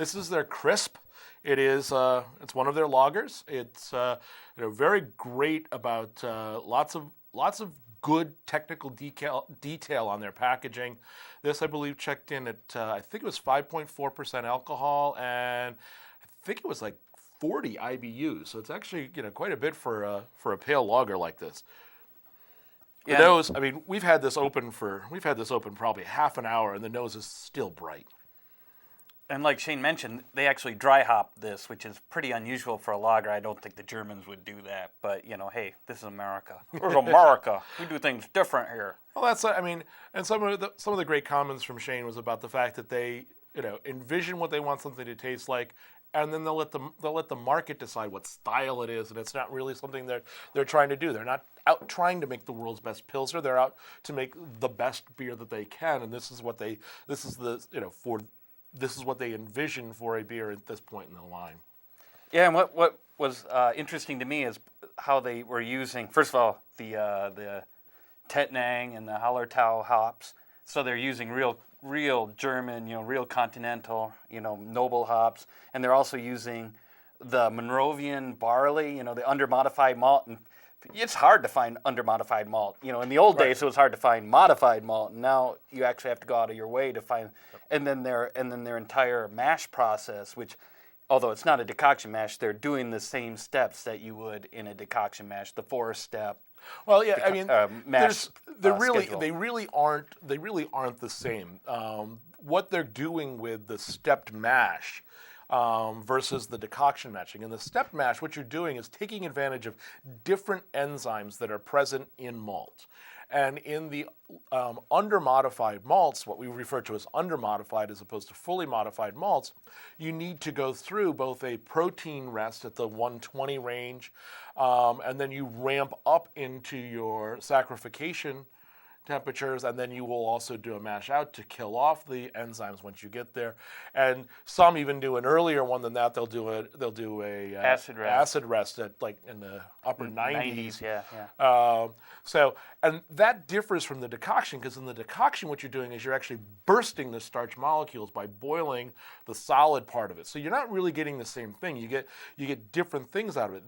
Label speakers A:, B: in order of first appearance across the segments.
A: This is their crisp. It is. It's one of their lagers. It's very great about lots of good technical detail on their packaging. This, I believe, checked in at I think it was 5.4% alcohol, and I think it was like 40 IBUs. So it's actually quite a bit for a pale lager like this. The nose. I mean, we've had this open probably half an hour, and the nose is still bright.
B: And like Shane mentioned, they actually dry hop this, which is pretty unusual for a lager. I don't think the Germans would do that. But, hey, this is America. This is America. We do things different here.
A: Well, and some of the great comments from Shane was about the fact that they, envision what they want something to taste like, and then they'll let the market decide what style it is, and it's not really something that they're trying to do. They're not out trying to make the world's best Pilsner. They're out to make the best beer that they can, and this is what they envision for a beer at this point in the line.
B: Yeah, and what was interesting to me is how they were using, first of all, the Tettnang and the Hallertau hops. So they're using real German, real continental, noble hops, and they're also using the Monrovian barley, the undermodified malt. And it's hard to find undermodified malt. In the old days, it was hard to find modified malt. And now you actually have to go out of your way to find. And then their entire mash process, which, although it's not a decoction mash, they're doing the same steps that you would in a decoction mash, the 4-step.
A: Well, yeah,
B: mash.
A: They really aren't the same. What they're doing with the stepped mash versus the decoction mashing. In the stepped mash, what you're doing is taking advantage of different enzymes that are present in malt. And in the undermodified malts, what we refer to as undermodified as opposed to fully modified malts, you need to go through both a protein rest at the 120 range, and then you ramp up into your saccharification temperatures, and then you will also do a mash out to kill off the enzymes once you get there. And some even do an earlier one than that. They'll do a acid rest at like in the upper 90s.
B: Yeah.
A: And that differs from the decoction, because in the decoction what you're doing is you're actually bursting the starch molecules by boiling the solid part of it. So you're not really getting the same thing. You get different things out of it.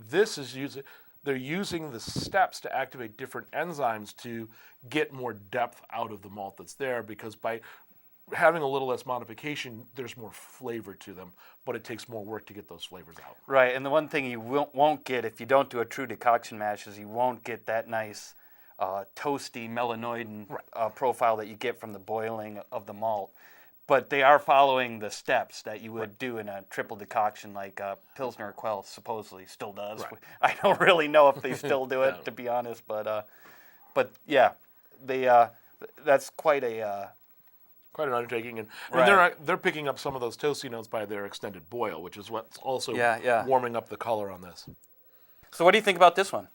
A: They're using the steps to activate different enzymes to get more depth out of the malt that's there, because by having a little less modification, there's more flavor to them, but it takes more work to get those flavors out.
B: Right, and the one thing you won't get if you don't do a true decoction mash is you won't get that nice toasty melanoidin profile that you get from the boiling of the malt. But they are following the steps that you would do in a triple decoction, like Pilsner Quell supposedly still does.
A: Right.
B: I don't really know if they still do it, to be honest. But yeah, that's quite an
A: undertaking, and they're picking up some of those toasty notes by their extended boil, which is what's also warming up the color on this.
B: So what do you think about this one?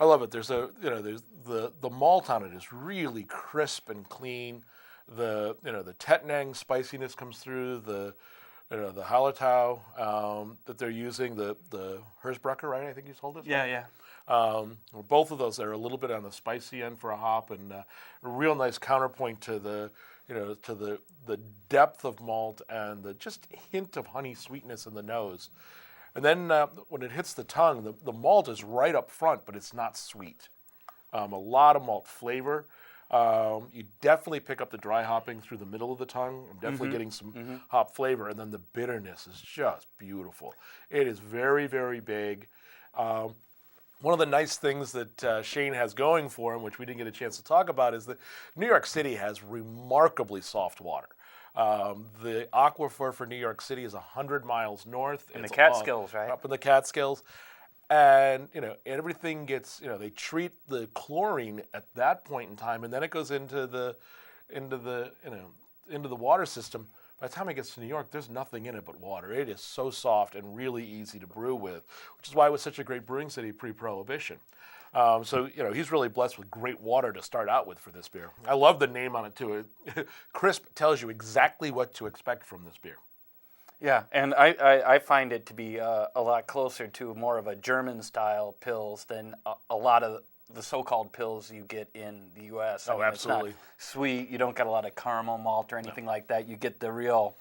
A: I love it. There's the malt on it is really crisp and clean. The Tettnang spiciness comes through. The Hallertau that they're using, the Hersbrucker, right? I think you told us.
B: Yeah.
A: Both of those are a little bit on the spicy end for a hop, and a real nice counterpoint to the depth of malt and the just hint of honey sweetness in the nose. And then when it hits the tongue, the malt is right up front, but it's not sweet. A lot of malt flavor. You definitely pick up the dry hopping through the middle of the tongue. I'm definitely getting some hop flavor, and then the bitterness is just beautiful. It is very, very big. One of the nice things that Shane has going for him, which we didn't get a chance to talk about, is that New York City has remarkably soft water. The aquifer for New York City is 100 miles north.
B: In the Catskills, right?
A: Up in the Catskills. And everything gets they treat the chlorine at that point in time, and then it goes into the water system. By the time it gets to New York, there's nothing in it but water. It is so soft and really easy to brew with, which is why it was such a great brewing city pre-Prohibition. So he's really blessed with great water to start out with for this beer. I love the name on it too. Crisp tells you exactly what to expect from this beer.
B: Yeah, and I find it to be a lot closer to more of a German-style Pils than a lot of the so-called Pils you get in the U.S.
A: Absolutely.
B: It's not sweet. You don't get a lot of caramel malt or anything like that. You get the real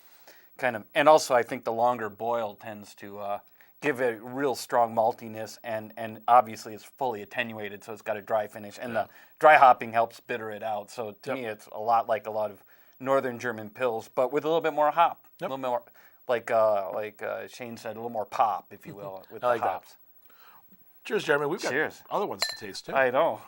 B: and also I think the longer boil tends to give it real strong maltiness, and obviously it's fully attenuated, so it's got a dry finish, and the dry hopping helps bitter it out. So to me, it's a lot like a lot of Northern German pills, but with a little bit more hop, a little more, like Shane said, a little more pop, if you will, with the hops.
A: Cheers, Jeremy. We've got
B: Cheers.
A: other ones to taste too.
B: I know.